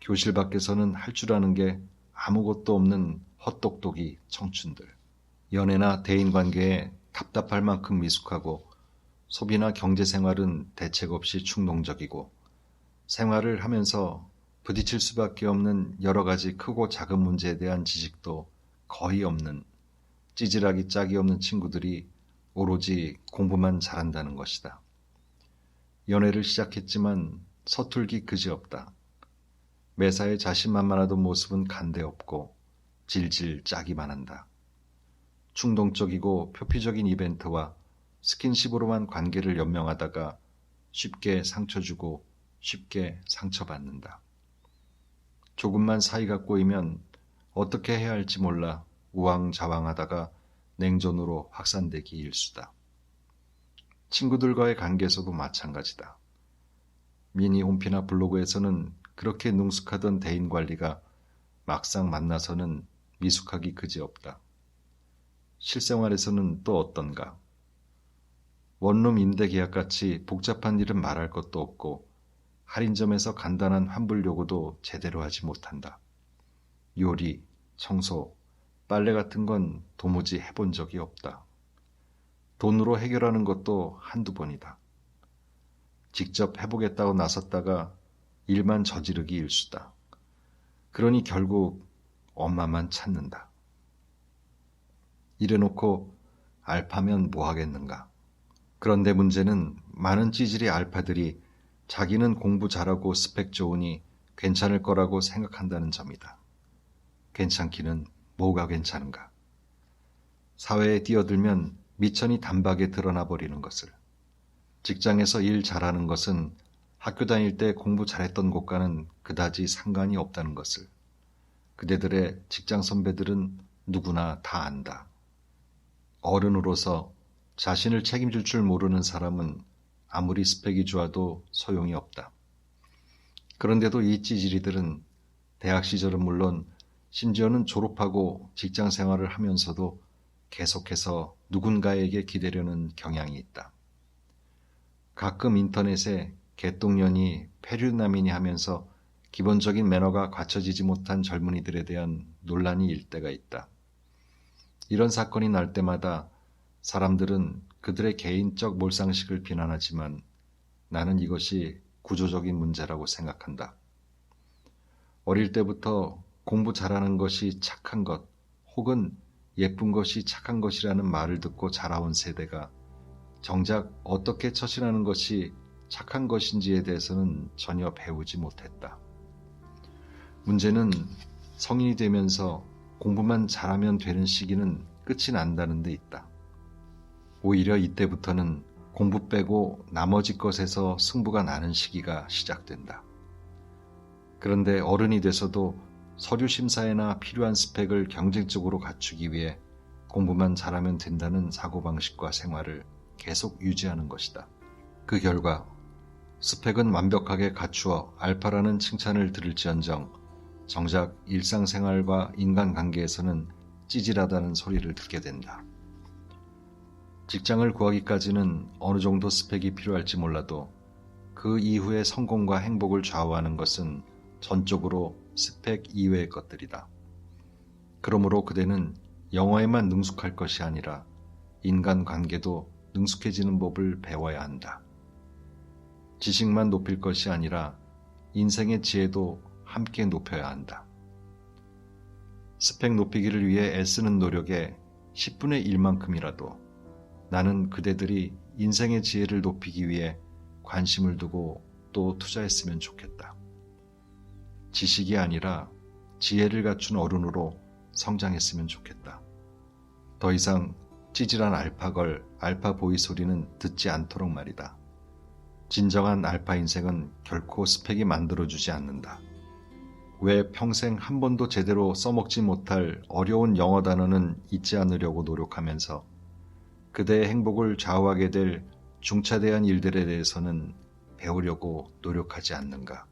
교실 밖에서는 할 줄 아는 게 아무것도 없는 헛똑똑이 청춘들. 연애나 대인관계에 답답할 만큼 미숙하고 소비나 경제생활은 대책 없이 충동적이고 생활을 하면서 부딪힐 수밖에 없는 여러 가지 크고 작은 문제에 대한 지식도 거의 없는 찌질하기 짝이 없는 친구들이 오로지 공부만 잘한다는 것이다. 연애를 시작했지만 서툴기 그지없다. 매사에 자신만만하던 모습은 간데없고 질질 짜기만 한다. 충동적이고 표피적인 이벤트와 스킨십으로만 관계를 연명하다가 쉽게 상처 주고 쉽게 상처받는다. 조금만 사이가 꼬이면 어떻게 해야 할지 몰라 우왕좌왕하다가 냉전으로 확산되기 일쑤다. 친구들과의 관계에서도 마찬가지다. 미니 홈피나 블로그에서는 그렇게 능숙하던 대인 관리가 막상 만나서는 미숙하기 그지없다. 실생활에서는 또 어떤가? 원룸 임대 계약같이 복잡한 일은 말할 것도 없고 할인점에서 간단한 환불 요구도 제대로 하지 못한다. 요리, 청소, 빨래 같은 건 도무지 해본 적이 없다. 돈으로 해결하는 것도 한두 번이다. 직접 해보겠다고 나섰다가 일만 저지르기 일쑤다. 그러니 결국 엄마만 찾는다. 이래놓고 알파면 뭐 하겠는가. 그런데 문제는 많은 찌질이 알파들이 자기는 공부 잘하고 스펙 좋으니 괜찮을 거라고 생각한다는 점이다. 괜찮기는 뭐가 괜찮은가. 사회에 뛰어들면 미천이 단박에 드러나 버리는 것을. 직장에서 일 잘하는 것은 학교 다닐 때 공부 잘했던 곳과는 그다지 상관이 없다는 것을. 그대들의 직장 선배들은 누구나 다 안다. 어른으로서 자신을 책임질 줄 모르는 사람은 아무리 스펙이 좋아도 소용이 없다. 그런데도 이 찌질이들은 대학 시절은 물론 심지어는 졸업하고 직장 생활을 하면서도 계속해서 누군가에게 기대려는 경향이 있다. 가끔 인터넷에 개똥년이 페류남이니 하면서 기본적인 매너가 갖춰지지 못한 젊은이들에 대한 논란이 일때가 있다. 이런 사건이 날 때마다 사람들은 그들의 개인적 몰상식을 비난하지만 나는 이것이 구조적인 문제라고 생각한다. 어릴 때부터 공부 잘하는 것이 착한 것 혹은 예쁜 것이 착한 것이라는 말을 듣고 자라온 세대가 정작 어떻게 처신하는 것이 착한 것인지에 대해서는 전혀 배우지 못했다. 문제는 성인이 되면서 공부만 잘하면 되는 시기는 끝이 난다는 데 있다. 오히려 이때부터는 공부 빼고 나머지 것에서 승부가 나는 시기가 시작된다. 그런데 어른이 돼서도 서류 심사에나 필요한 스펙을 경쟁적으로 갖추기 위해 공부만 잘하면 된다는 사고방식과 생활을 계속 유지하는 것이다. 그 결과 스펙은 완벽하게 갖추어 알파라는 칭찬을 들을지언정 정작 일상생활과 인간관계에서는 찌질하다는 소리를 듣게 된다. 직장을 구하기까지는 어느 정도 스펙이 필요할지 몰라도 그 이후의 성공과 행복을 좌우하는 것은 전적으로 스펙 이외의 것들이다. 그러므로 그대는 영어에만 능숙할 것이 아니라 인간관계도 능숙해지는 법을 배워야 한다. 지식만 높일 것이 아니라 인생의 지혜도 함께 높여야 한다. 스펙 높이기를 위해 애쓰는 노력의 10분의 1만큼이라도 나는 그대들이 인생의 지혜를 높이기 위해 관심을 두고 또 투자했으면 좋겠다. 지식이 아니라 지혜를 갖춘 어른으로 성장했으면 좋겠다. 더 이상 찌질한 알파걸, 알파보이 소리는 듣지 않도록 말이다. 진정한 알파 인생은 결코 스펙이 만들어주지 않는다. 왜 평생 한 번도 제대로 써먹지 못할 어려운 영어 단어는 잊지 않으려고 노력하면서 그대의 행복을 좌우하게 될 중차대한 일들에 대해서는 배우려고 노력하지 않는가?